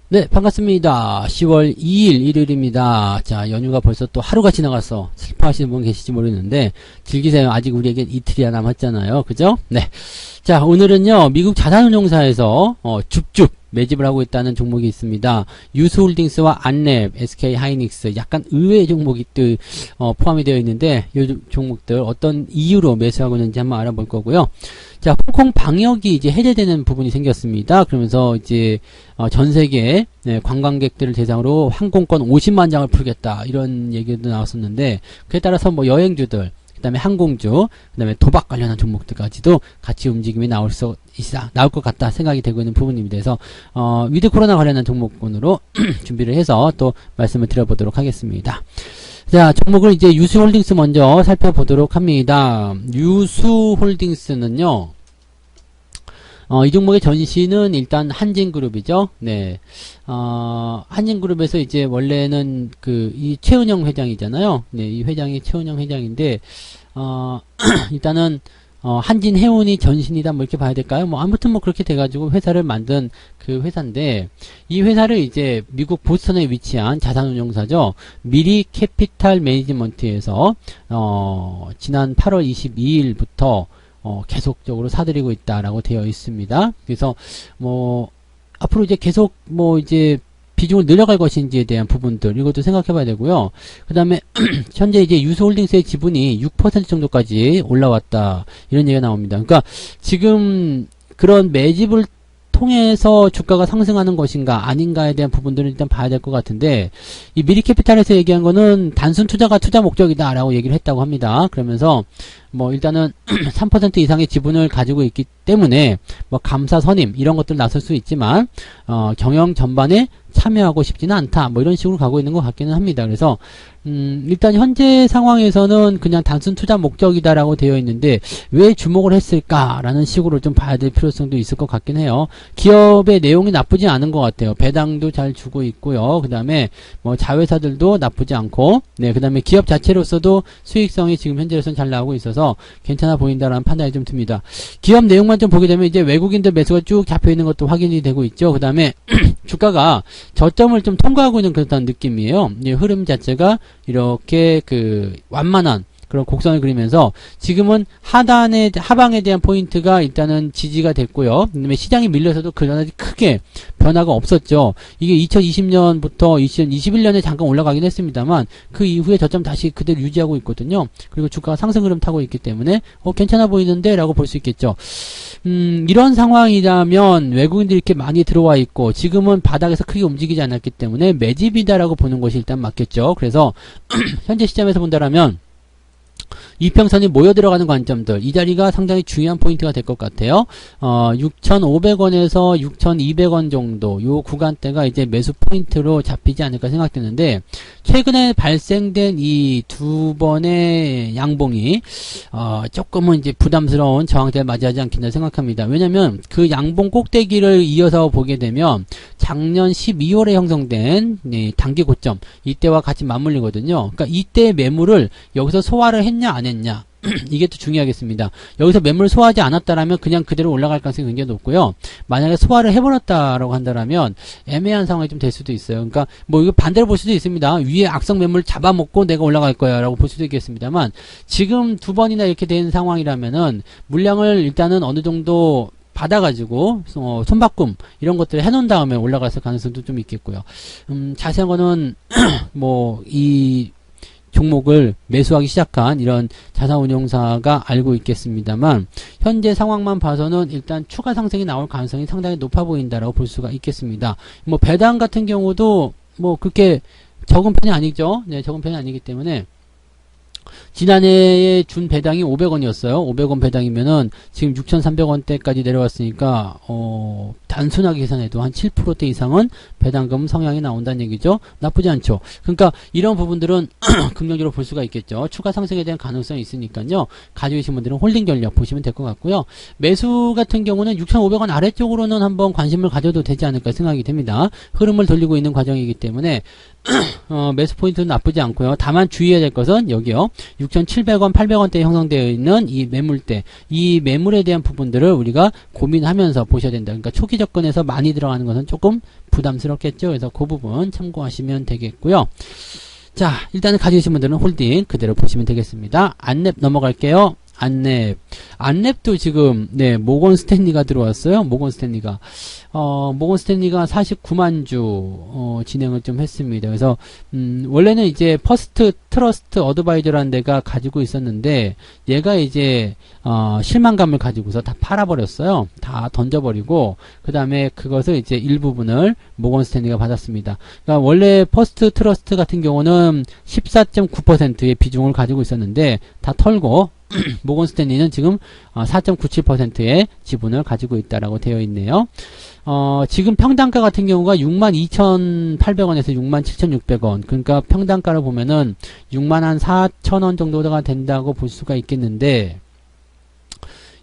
네, 반갑습니다. 10월 2일 일요일입니다. 자, 연휴가 벌써 또 하루가 지나가서 슬퍼하시는 분 계실지 모르겠는데 즐기세요. 아직 우리에게 이틀이나 남았잖아요. 그죠? 네. 자, 오늘은요, 미국 자산운용사에서 줍줍 매집을 하고 있다는 종목이 있습니다. 유스홀딩스와 안랩, SK하이닉스, 약간 의외의 종목이 또 포함이 되어 있는데 이 종목들 어떤 이유로 매수하고 있는지 한번 알아볼 거고요. 자, 홍콩 방역이 이제 해제되는 부분이 생겼습니다. 그러면서 이제 전 세계 관광객들을 대상으로 항공권 50만 장을 풀겠다 이런 얘기도 나왔었는데 그에 따라서 뭐 여행주들 그 다음에 항공주, 그 다음에 도박 관련한 종목들까지도 같이 움직임이 나올 것 같다 생각이 되고 있는 부분입니다. 그래서, 위드 코로나 관련한 종목군으로 준비를 해서 또 말씀을 드려보도록 하겠습니다. 자, 종목을 이제 유스홀딩스 먼저 살펴보도록 합니다. 유스홀딩스는요, 이 종목의 전신은 일단 한진그룹이죠. 네. 한진그룹에서 이제 원래는 이 최은영 회장이잖아요. 네, 이 회장이 최은영 회장인데, 일단은, 한진해운이 전신이다, 뭐 이렇게 봐야 될까요? 뭐, 아무튼 뭐 그렇게 돼가지고 회사를 만든 그 회사인데, 이 회사를 이제 미국 보스턴에 위치한 자산운용사죠. 미리 캐피탈 매니지먼트에서, 지난 8월 22일부터 계속적으로 사들이고 있다라고 되어 있습니다. 그래서 뭐 앞으로 이제 계속 뭐 이제 비중을 늘려갈 것인지에 대한 부분들 이것도 생각해 봐야 되고요. 그 다음에 현재 이제 유스홀딩스의 지분이 6% 정도까지 올라왔다 이런 얘기가 나옵니다. 그러니까 지금 그런 매집을 통해서 주가가 상승하는 것인가 아닌가에 대한 부분들을 일단 봐야 될 것 같은데 이 미리캐피탈에서 얘기한 거는 단순 투자가 투자 목적이다 라고 얘기를 했다고 합니다. 그러면서 뭐 일단은 3% 이상의 지분을 가지고 있기 때문에 뭐 감사 선임 이런 것들 나설 수 있지만 경영 전반에 참여하고 싶지는 않다 뭐 이런 식으로 가고 있는 것 같기는 합니다. 그래서 일단 현재 상황에서는 그냥 단순 투자 목적이다라고 되어 있는데 왜 주목을 했을까라는 식으로 좀 봐야 될 필요성도 있을 것 같긴 해요. 기업의 내용이 나쁘지 않은 것 같아요. 배당도 잘 주고 있고요. 그 다음에 뭐 자회사들도 나쁘지 않고 네, 그 다음에 기업 자체로서도 수익성이 지금 현재로서는 잘 나오고 있어서 괜찮아 보인다라는 판단이 좀 듭니다. 기업 내용만 좀 보게 되면 이제 외국인들 매수가 쭉 잡혀 있는 것도 확인이 되고 있죠. 그 다음에 주가가 저점을 좀 통과하고 있는 그런 느낌이에요. 이 흐름 자체가 이렇게 완만한 그런 곡선을 그리면서 지금은 하방에 대한 포인트가 일단은 지지가 됐고요. 그다음에 시장이 밀려서도 그다지 크게 변화가 없었죠. 이게 2020년부터 2021년에 잠깐 올라가긴 했습니다만 그 이후에 저점 다시 그대로 유지하고 있거든요. 그리고 주가가 상승 흐름 타고 있기 때문에 괜찮아 보이는데 라고 볼 수 있겠죠. 이런 상황이라면 외국인들이 이렇게 많이 들어와 있고 지금은 바닥에서 크게 움직이지 않았기 때문에 매집이다라고 보는 것이 일단 맞겠죠. 그래서 현재 시점에서 본다라면 이평선이 모여 들어가는 관점들 이 자리가 상당히 중요한 포인트가 될 것 같아요. 6,500원에서 6,200원 정도 요 구간대가 이제 매수 포인트로 잡히지 않을까 생각되는데 최근에 발생된 이 두 번의 양봉이 조금은 이제 부담스러운 저항대를 맞이하지 않겠나 생각합니다. 왜냐면 그 양봉 꼭대기를 이어서 보게 되면 작년 12월에 형성된 단기 고점 이때와 같이 맞물리거든요. 그러니까 이때 매물을 여기서 소화를 했냐 안 했냐 이게 또 중요하겠습니다. 여기서 매물 소화하지 않았다라면 그냥 그대로 올라갈 가능성이 굉장히 높고요. 만약에 소화를 해버렸다라고 한다라면 애매한 상황이 좀 될 수도 있어요. 그러니까 뭐 이거 반대로 볼 수도 있습니다. 위에 악성 매물 잡아먹고 내가 올라갈 거야 라고 볼 수도 있겠습니다만 지금 두 번이나 이렇게 된 상황이라면은 물량을 일단은 어느 정도 받아가지고 손바꿈 이런 것들을 해놓은 다음에 올라갔을 가능성도 좀 있겠고요. 자세한 거는 뭐 이 종목을 매수하기 시작한 이런 자산운용사가 알고 있겠습니다만 현재 상황만 봐서는 일단 추가 상승이 나올 가능성이 상당히 높아 보인다라고 볼 수가 있겠습니다. 뭐 배당 같은 경우도 뭐 그렇게 적은 편이 아니죠. 네, 적은 편이 아니기 때문에 지난해에 준 배당이 500원이었어요. 500원 배당이면은 지금 6,300원대까지 내려왔으니까 단순하게 계산해도 한 7%대 이상은 배당금 성향이 나온다는 얘기죠. 나쁘지 않죠. 그러니까 이런 부분들은 긍정적으로 볼 수가 있겠죠. 추가 상승에 대한 가능성이 있으니까요. 가지고 계신 분들은 홀딩 전략 보시면 될 것 같고요. 매수 같은 경우는 6,500원 아래쪽으로는 한번 관심을 가져도 되지 않을까 생각이 됩니다. 흐름을 돌리고 있는 과정이기 때문에 매수 포인트는 나쁘지 않고요. 다만 주의해야 될 것은 여기요. 6,700원, 800원대에 형성되어 있는 이 매물대, 이 매물에 대한 부분들을 우리가 고민하면서 보셔야 된다. 그러니까 초기 접근에서 많이 들어가는 것은 조금 부담스럽겠죠. 그래서 그 부분 참고하시면 되겠고요. 자, 일단은 가지고 계신 분들은 홀딩 그대로 보시면 되겠습니다. 안랩 넘어갈게요. 안랩도 지금, 네, 모건 스탠리가 들어왔어요. 모건 스탠리가 49만 주, 진행을 좀 했습니다. 그래서, 원래는 이제 퍼스트 트러스트 어드바이저라는 데가 가지고 있었는데, 얘가 이제, 실망감을 가지고서 다 팔아버렸어요. 다 던져버리고, 그 다음에 그것을 이제 일부분을 모건 스탠리가 받았습니다. 그러니까 원래 퍼스트 트러스트 같은 경우는 14.9%의 비중을 가지고 있었는데, 다 털고, 모건 스탠리는 지금 4.97%의 지분을 가지고 있다라고 되어 있네요. 지금 평단가 같은 경우가 62,800원에서 67,600원. 그러니까 평단가를 보면은 64,000원 정도가 된다고 볼 수가 있겠는데,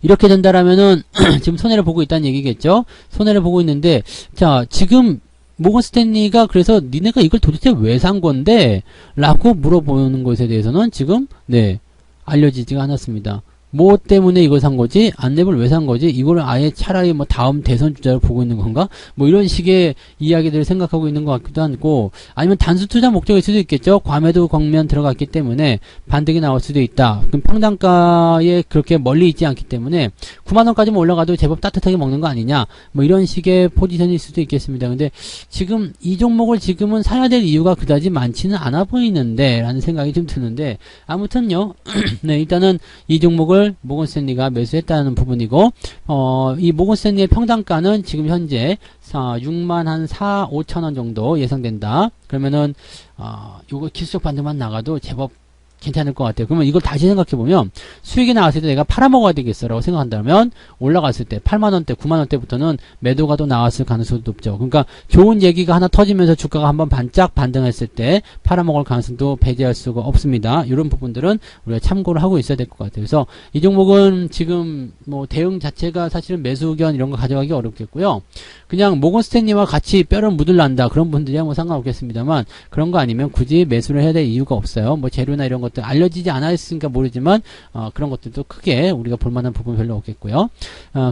이렇게 된다라면은 지금 손해를 보고 있다는 얘기겠죠? 손해를 보고 있는데, 자, 지금 모건 스탠리가 그래서 니네가 이걸 도대체 왜 산 건데? 라고 물어보는 것에 대해서는 지금, 네, 알려지지가 않았습니다. 뭐 때문에 이걸 산 거지? 안랩을 왜 산 거지? 이거를 아예 차라리 뭐 다음 대선 주자를 보고 있는 건가? 뭐 이런 식의 이야기들을 생각하고 있는 것 같기도 하고, 아니면 단수 투자 목적일 수도 있겠죠? 과매도 광면 들어갔기 때문에 반등이 나올 수도 있다. 그럼 평단가에 그렇게 멀리 있지 않기 때문에 9만원까지만 올라가도 제법 따뜻하게 먹는 거 아니냐? 뭐 이런 식의 포지션일 수도 있겠습니다. 근데 지금 이 종목을 지금은 사야 될 이유가 그다지 많지는 않아 보이는데, 라는 생각이 좀 드는데, 아무튼요, 네, 일단은 이 종목을 모건 스탠리가 매수했다는 부분이고, 이 모건 스탠리의 평단가는 지금 현재 6만 한 4, 5천원 정도 예상된다. 그러면은, 요거 기술적 반등만 나가도 제법 괜찮을 것 같아요. 그러면 이걸 다시 생각해보면 수익이 나왔을 때 내가 팔아먹어야 되겠어 라고 생각한다면 올라갔을 때 8만원대 9만원대부터는 매도가 또 나왔을 가능성도 높죠. 그러니까 좋은 얘기가 하나 터지면서 주가가 한번 반짝 반등했을 때 팔아먹을 가능성도 배제할 수가 없습니다. 이런 부분들은 우리가 참고를 하고 있어야 될 것 같아요. 그래서 이 종목은 지금 뭐 대응 자체가 사실은 매수 의견 이런 거 가져가기 어렵겠고요. 그냥 모건 스탠리와 같이 뼈를 묻을란다 그런 분들이야 뭐 상관없겠습니다만, 그런 거 아니면 굳이 매수를 해야 될 이유가 없어요. 뭐 재료나 이런 것들 알려지지 않았으니까 모르지만 그런 것들도 크게 우리가 볼만한 부분 별로 없겠고요.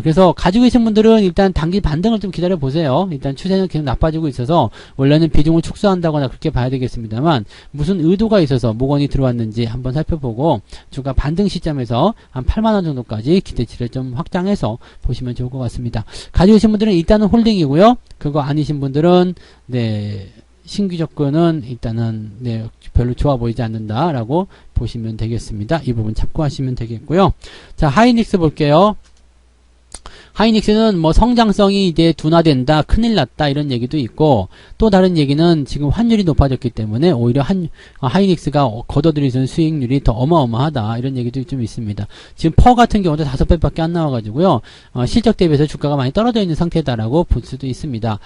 그래서 가지고 계신 분들은 일단 단기 반등을 좀 기다려 보세요. 일단 추세는 계속 나빠지고 있어서 원래는 비중을 축소한다거나 그렇게 봐야 되겠습니다만, 무슨 의도가 있어서 모건이 들어왔는지 한번 살펴보고 주가 반등 시점에서 한 8만원 정도까지 기대치를 좀 확장해서 보시면 좋을 것 같습니다. 가지고 계신 분들은 일단은 홀딩이고요. 그거 아니신 분들은 네, 신규 접근은 일단은 네, 별로 좋아 보이지 않는다라고 보시면 되겠습니다. 이 부분 참고하시면 되겠고요. 자, 하이닉스 볼게요. 하이닉스는 뭐 성장성이 이제 둔화된다, 큰일 났다 이런 얘기도 있고, 또 다른 얘기는 지금 환율이 높아졌기 때문에 오히려 하이닉스가 걷어들일 수 있는 수익률이 더 어마어마하다 이런 얘기도 좀 있습니다. 지금 퍼 같은 경우도 5배밖에 안 나와가지고요, 실적 대비해서 주가가 많이 떨어져 있는 상태다라고 볼 수도 있습니다.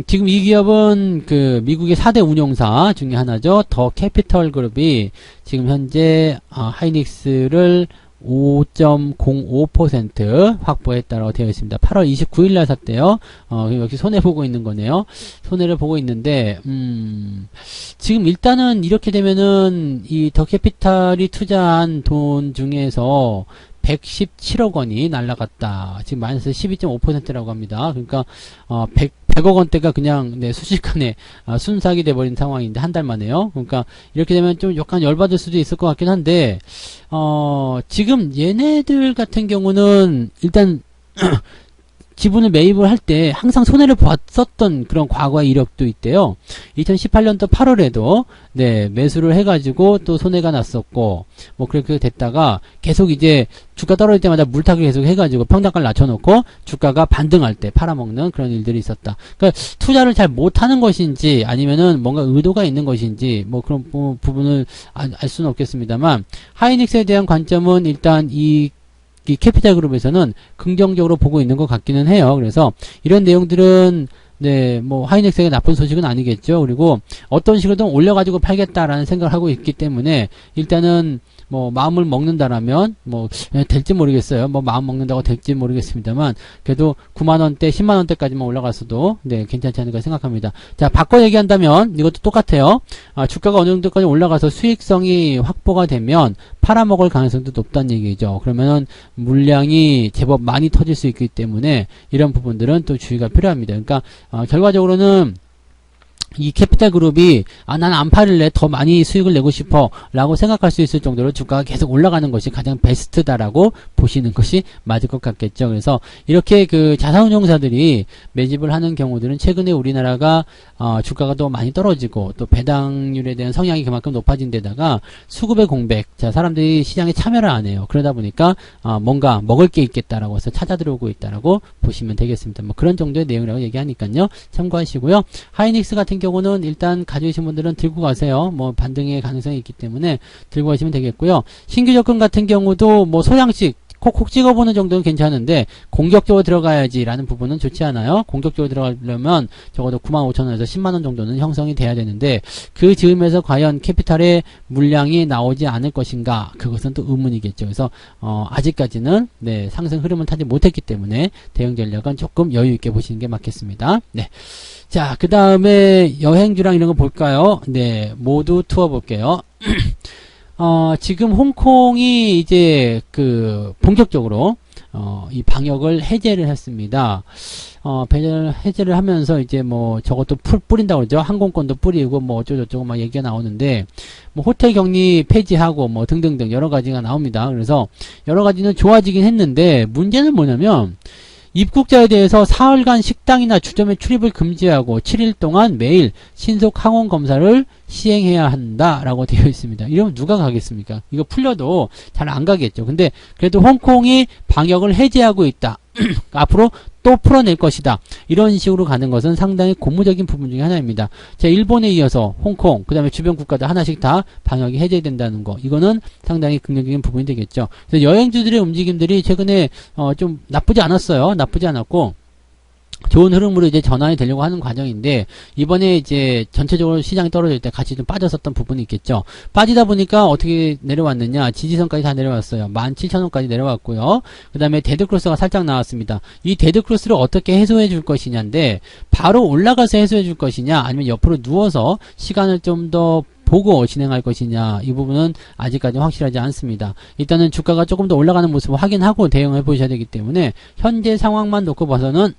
지금 이 기업은 그 미국의 4대 운용사 중에 하나죠. 더 캐피털 그룹이 지금 현재 하이닉스를 5.05% 확보했다라고 되어 있습니다. 8월 29일 날 샀대요. 역시 손해보고 있는 거네요. 손해를 보고 있는데, 지금 일단은 이렇게 되면은 이 더 캐피탈이 투자한 돈 중에서 117억 원이 날라갔다. 지금 마이너스 12.5%라고 합니다. 그러니까 100억 원대가 그냥 네, 순식간에 순삭이 돼버린 상황인데 한 달 만에요. 그러니까 이렇게 되면 좀 약간 열받을 수도 있을 것 같긴 한데, 지금 얘네들 같은 경우는 일단 지분을 매입을 할 때 항상 손해를 봤었던 그런 과거의 이력도 있대요. 2018년도 8월에도 네, 매수를 해가지고 또 손해가 났었고, 뭐 그렇게 됐다가 계속 이제 주가 떨어질 때마다 물타기 계속 해가지고 평단가를 낮춰놓고 주가가 반등할 때 팔아먹는 그런 일들이 있었다. 그러니까 투자를 잘 못하는 것인지 아니면은 뭔가 의도가 있는 것인지 뭐 그런 부분을 알 수는 없겠습니다만, 하이닉스에 대한 관점은 일단 이 캐피탈 그룹에서는 긍정적으로 보고 있는 것 같기는 해요. 그래서 이런 내용들은 네, 뭐 하이닉스에게 나쁜 소식은 아니겠죠. 그리고 어떤 식으로든 올려가지고 팔겠다라는 생각을 하고 있기 때문에 일단은 뭐 마음을 먹는다라면 뭐 될지 모르겠어요. 뭐 마음 먹는다고 될지 모르겠습니다만 그래도 9만원대 10만원대까지만 올라갔어도 네 괜찮지 않을까 생각합니다. 자, 바꿔 얘기한다면 이것도 똑같아요. 주가가 어느 정도까지 올라가서 수익성이 확보가 되면 팔아먹을 가능성도 높다는 얘기죠. 그러면은 물량이 제법 많이 터질 수 있기 때문에 이런 부분들은 또 주의가 필요합니다. 그러니까 결과적으로는 이 캐피탈 그룹이 난 안 팔을래 더 많이 수익을 내고 싶어 라고 생각할 수 있을 정도로 주가가 계속 올라가는 것이 가장 베스트다라고 보시는 것이 맞을 것 같겠죠. 그래서 이렇게 그 자산운용사들이 매집을 하는 경우들은 최근에 우리나라가 주가가 더 많이 떨어지고 또 배당률에 대한 성향이 그만큼 높아진 데다가 수급의 공백, 자 사람들이 시장에 참여를 안 해요. 그러다 보니까 뭔가 먹을 게 있겠다라고 해서 찾아 들어오고 있다라고 보시면 되겠습니다. 뭐 그런 정도의 내용이라고 얘기하니까요. 참고하시고요. 하이닉스 같은 경우는 일단 가지고 계신 분들은 들고 가세요. 뭐 반등의 가능성이 있기 때문에 들고 가시면 되겠고요. 신규 접근 같은 경우도 뭐 소량씩 콕콕 찍어보는 정도는 괜찮은데 공격적으로 들어가야지 라는 부분은 좋지 않아요. 공격적으로 들어가려면 적어도 95,000원에서 10만원 정도는 형성이 돼야 되는데 그 즈음에서 과연 캐피탈의 물량이 나오지 않을 것인가, 그것은 또 의문이겠죠. 그래서 아직까지는 네 상승 흐름을 타지 못했기 때문에 대응 전략은 조금 여유있게 보시는 게 맞겠습니다. 네. 자, 그 다음에 여행주랑 이런 거 볼까요? 네, 모두 투어 볼게요. 지금 홍콩이 이제 본격적으로 이 방역을 해제를 했습니다. 해제를 하면서 이제 뭐 저것도 뿌린다고 그러죠. 항공권도 뿌리고 뭐 어쩌고저쩌고 막 얘기가 나오는데 뭐 호텔 격리 폐지하고 뭐 등등등 여러 가지가 나옵니다. 그래서 여러 가지는 좋아지긴 했는데 문제는 뭐냐면 입국자에 대해서 사흘간 식당이나 주점에 출입을 금지하고 7일 동안 매일 신속 항원 검사를 시행해야 한다라고 되어 있습니다. 이러면 누가 가겠습니까? 이거 풀려도 잘 안 가겠죠. 근데 그래도 홍콩이 방역을 해제하고 있다. 앞으로 또 풀어낼 것이다. 이런 식으로 가는 것은 상당히 고무적인 부분 중에 하나입니다. 자, 일본에 이어서 홍콩, 그 다음에 주변 국가들 하나씩 다 방역이 해제된다는 거. 이거는 상당히 긍정적인 부분이 되겠죠. 그래서 여행주들의 움직임들이 최근에 좀 나쁘지 않았어요. 나쁘지 않았고 좋은 흐름으로 이제 전환이 되려고 하는 과정인데 이번에 이제 전체적으로 시장이 떨어질 때 같이 좀 빠졌었던 부분이 있겠죠. 빠지다 보니까 어떻게 내려왔느냐, 지지선까지 다 내려왔어요. 17,000원까지 내려왔고요. 그 다음에 데드크로스가 살짝 나왔습니다. 이 데드크로스를 어떻게 해소해 줄 것이냐인데 바로 올라가서 해소해 줄 것이냐, 아니면 옆으로 누워서 시간을 좀 더 보고 진행할 것이냐, 이 부분은 아직까지 확실하지 않습니다. 일단은 주가가 조금 더 올라가는 모습을 확인하고 대응해 보셔야 되기 때문에 현재 상황만 놓고 봐서는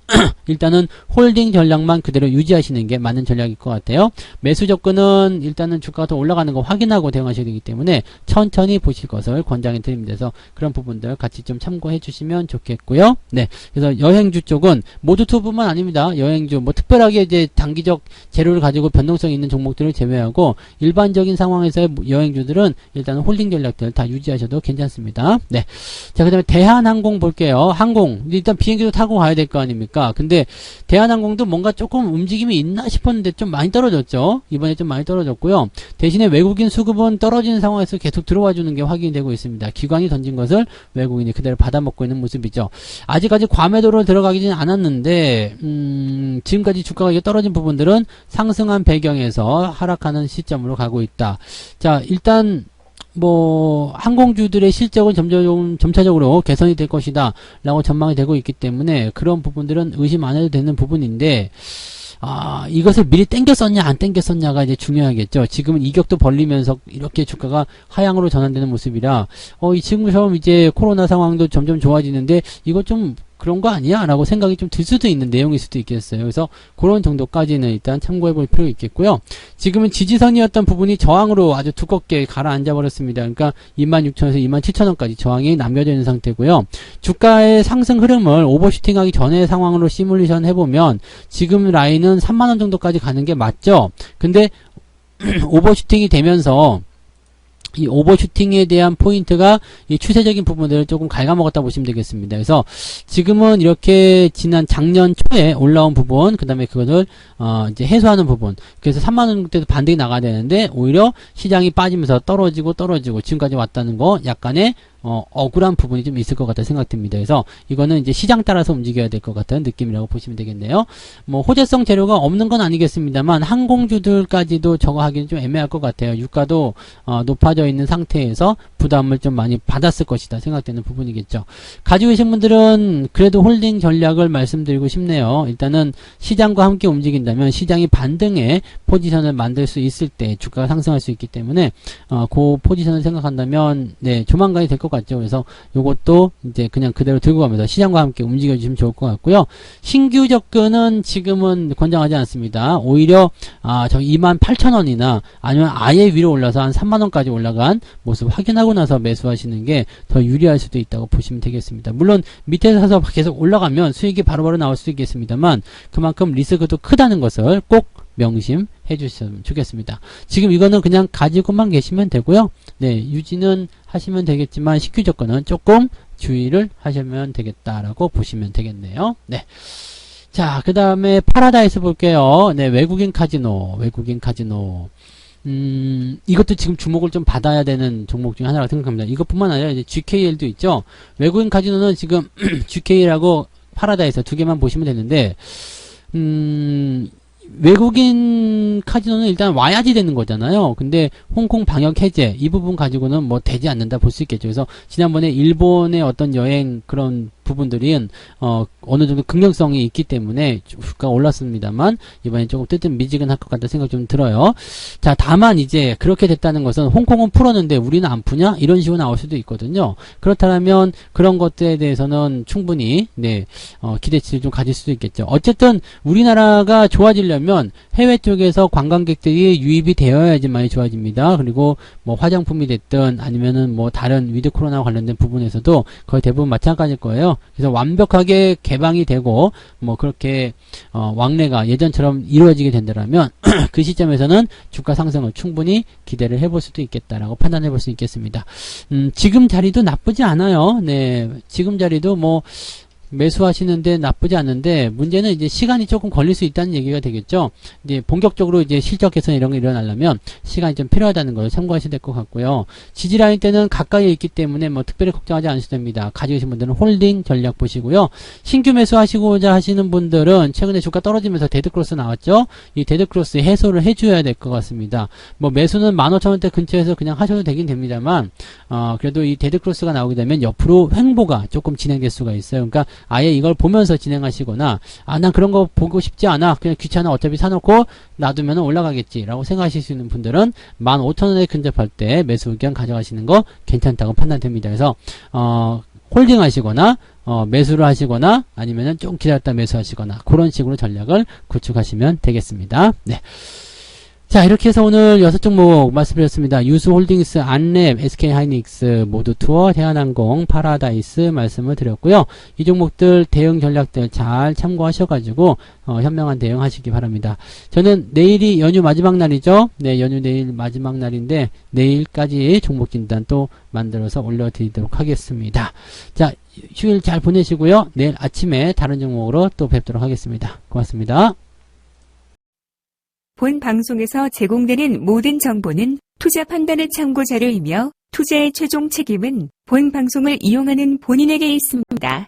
일단은 홀딩 전략만 그대로 유지하시는 게 맞는 전략일 것 같아요. 매수 접근은 일단은 주가가 더 올라가는 거 확인하고 대응하셔야 되기 때문에 천천히 보실 것을 권장해 드립니다. 그래서 그런 부분들 같이 좀 참고해 주시면 좋겠고요. 네, 그래서 여행주 쪽은 모두 투부만 아닙니다. 여행주 뭐 특별하게 이제 단기적 재료를 가지고 변동성 있는 종목들을 제외하고 일반적인 상황에서의 여행주들은 일단 홀딩 전략들 다 유지하셔도 괜찮습니다. 네. 자, 그 다음에 대한항공 볼게요. 항공. 일단 비행기도 타고 가야 될 거 아닙니까? 근데 대한항공도 뭔가 조금 움직임이 있나 싶었는데 좀 많이 떨어졌죠. 이번에 좀 많이 떨어졌고요. 대신에 외국인 수급은 떨어지는 상황에서 계속 들어와 주는 게 확인이 되고 있습니다. 기관이 던진 것을 외국인이 그대로 받아먹고 있는 모습이죠. 아직까지 과매도로 들어가기는 않았는데 지금까지 주가가 떨어진 부분들은 상승한 배경에서 하락하는 시점으로 가고 있다. 자, 일단 뭐 항공주들의 실적은 점차적으로 개선이 될 것이다 라고 전망이 되고 있기 때문에 그런 부분들은 의심 안 해도 되는 부분인데 이것을 미리 땡겼었냐 안 땡겼었냐가 이제 중요하겠죠. 지금은 이격도 벌리면서 이렇게 주가가 하향으로 전환되는 모습이라 지금처럼 이제 코로나 상황도 점점 좋아지는데 이거 좀 그런 거 아니야? 라고 생각이 좀 들 수도 있는 내용일 수도 있겠어요. 그래서 그런 정도까지는 일단 참고해 볼 필요가 있겠고요. 지금은 지지선이었던 부분이 저항으로 아주 두껍게 가라앉아 버렸습니다. 그러니까 26,000원에서 27,000원까지 저항이 남겨져 있는 상태고요. 주가의 상승 흐름을 오버슈팅하기 전의 상황으로 시뮬레이션 해보면 지금 라인은 3만원 정도까지 가는 게 맞죠? 근데 오버슈팅이 되면서 이 오버슈팅에 대한 포인트가 이 추세적인 부분들을 조금 갉아먹었다 보시면 되겠습니다. 그래서 지금은 이렇게 지난 작년 초에 올라온 부분, 그 다음에 그것을 이제 해소하는 부분. 그래서 3만원 때도 반등이 나가야 되는데 오히려 시장이 빠지면서 떨어지고 지금까지 왔다는 거 약간의 억울한 부분이 좀 있을 것 같다 생각됩니다. 그래서 이거는 이제 시장 따라서 움직여야 될 것 같은 느낌이라고 보시면 되겠네요. 뭐 호재성 재료가 없는 건 아니겠습니다만 항공주들까지도 저거 하기는 좀 애매할 것 같아요. 유가도 높아져 있는 상태에서 부담을 좀 많이 받았을 것이다 생각되는 부분이겠죠. 가지고 계신 분들은 그래도 홀딩 전략을 말씀드리고 싶네요. 일단은 시장과 함께 움직인다면 시장이 반등의 포지션을 만들 수 있을 때 주가가 상승할 수 있기 때문에 그 포지션을 생각한다면 네, 조만간이 될 것 같죠. 그래서 요것도 이제 그냥 그대로 들고 가면서 시장과 함께 움직여 주시면 좋을 것 같고요. 신규 접근은 지금은 권장하지 않습니다. 오히려 저 28,000원이나 아니면 아예 위로 올라서 한 3만원까지 올라간 모습 확인하고 나서 매수하시는 게 더 유리할 수도 있다고 보시면 되겠습니다. 물론 밑에서 사서 계속 올라가면 수익이 바로바로 나올 수 있겠습니다만 그만큼 리스크도 크다는 것을 꼭 명심해 주셨으면 좋겠습니다. 지금 이거는 그냥 가지고만 계시면 되고요. 네, 유지는 하시면 되겠지만 신규 접근은 조금 주의를 하시면 되겠다라고 보시면 되겠네요. 네. 자, 그 다음에 파라다이스 볼게요. 네, 외국인 카지노. 이것도 지금 주목을 좀 받아야 되는 종목 중에 하나라고 생각합니다. 이것뿐만 아니라 이제 GKL도 있죠. 외국인 카지노는 지금 GKL하고 파라다이스 두 개만 보시면 되는데, 외국인 카지노는 일단 와야지 되는 거잖아요. 근데 홍콩 방역 해제 이 부분 가지고는 뭐 되지 않는다 볼 수 있겠죠. 그래서 지난번에 일본의 어떤 여행 그런 부분들은 어느 정도 긍정성이 있기 때문에 주가 올랐습니다만 이번엔 조금 뜨뜻미지근할 것 같다는 생각이 좀 들어요. 자, 다만 이제 그렇게 됐다는 것은 홍콩은 풀었는데 우리는 안 푸냐? 이런 식으로 나올 수도 있거든요. 그렇다면 그런 것들에 대해서는 충분히 네, 기대치를 좀 가질 수도 있겠죠. 어쨌든 우리나라가 좋아지려면 해외 쪽에서 관광객들이 유입이 되어야지만이 좋아집니다. 그리고 뭐 화장품이 됐든 아니면은 뭐 다른 위드 코로나 관련된 부분에서도 거의 대부분 마찬가지일 거예요. 그래서 완벽하게 개방이 되고 뭐 그렇게 왕래가 예전처럼 이루어지게 된다면 그 시점에서는 주가 상승을 충분히 기대를 해볼 수도 있겠다라고 판단해 볼 수 있겠습니다. 지금 자리도 나쁘지 않아요. 네, 지금 자리도 뭐 매수하시는데 나쁘지 않은데 문제는 이제 시간이 조금 걸릴 수 있다는 얘기가 되겠죠. 이제 본격적으로 이제 실적 개선 이런 게 일어나려면 시간이 좀 필요하다는 걸 참고하셔야 될 것 같고요. 지지라인 때는 가까이에 있기 때문에 뭐 특별히 걱정하지 않으셔도 됩니다. 가지고 계신 분들은 홀딩 전략 보시고요. 신규 매수하시고자 하시는 분들은 최근에 주가 떨어지면서 데드크로스 나왔죠. 이 데드크로스 해소를 해줘야 될 것 같습니다. 뭐 매수는 15,000원대 근처에서 그냥 하셔도 되긴 됩니다만 그래도 이 데드크로스가 나오게 되면 옆으로 횡보가 조금 진행될 수가 있어요. 그러니까 아예 이걸 보면서 진행하시거나 난 그런 거 보고 싶지 않아 그냥 귀찮아 어차피 사놓고 놔두면 올라가겠지 라고 생각하실 수 있는 분들은 15,000원에 근접할 때 매수 의견 가져가시는 거 괜찮다고 판단됩니다. 그래서 홀딩 하시거나 매수를 하시거나 아니면은 좀 기다렸다 매수하시거나 그런 식으로 전략을 구축하시면 되겠습니다. 네. 자, 이렇게 해서 오늘 6종목 말씀드렸습니다. 유스홀딩스, 안랩, SK하이닉스, 모두투어, 대한항공, 파라다이스 말씀을 드렸고요. 이 종목들 대응 전략들 잘 참고하셔가지고 현명한 대응하시기 바랍니다. 저는 내일이 연휴 마지막 날이죠. 네, 연휴 내일 마지막 날인데 내일까지 종목 진단 또 만들어서 올려드리도록 하겠습니다. 자, 휴일 잘 보내시고요. 내일 아침에 다른 종목으로 또 뵙도록 하겠습니다. 고맙습니다. 본 방송에서 제공되는 모든 정보는 투자 판단의 참고 자료이며 투자의 최종 책임은 본 방송을 이용하는 본인에게 있습니다.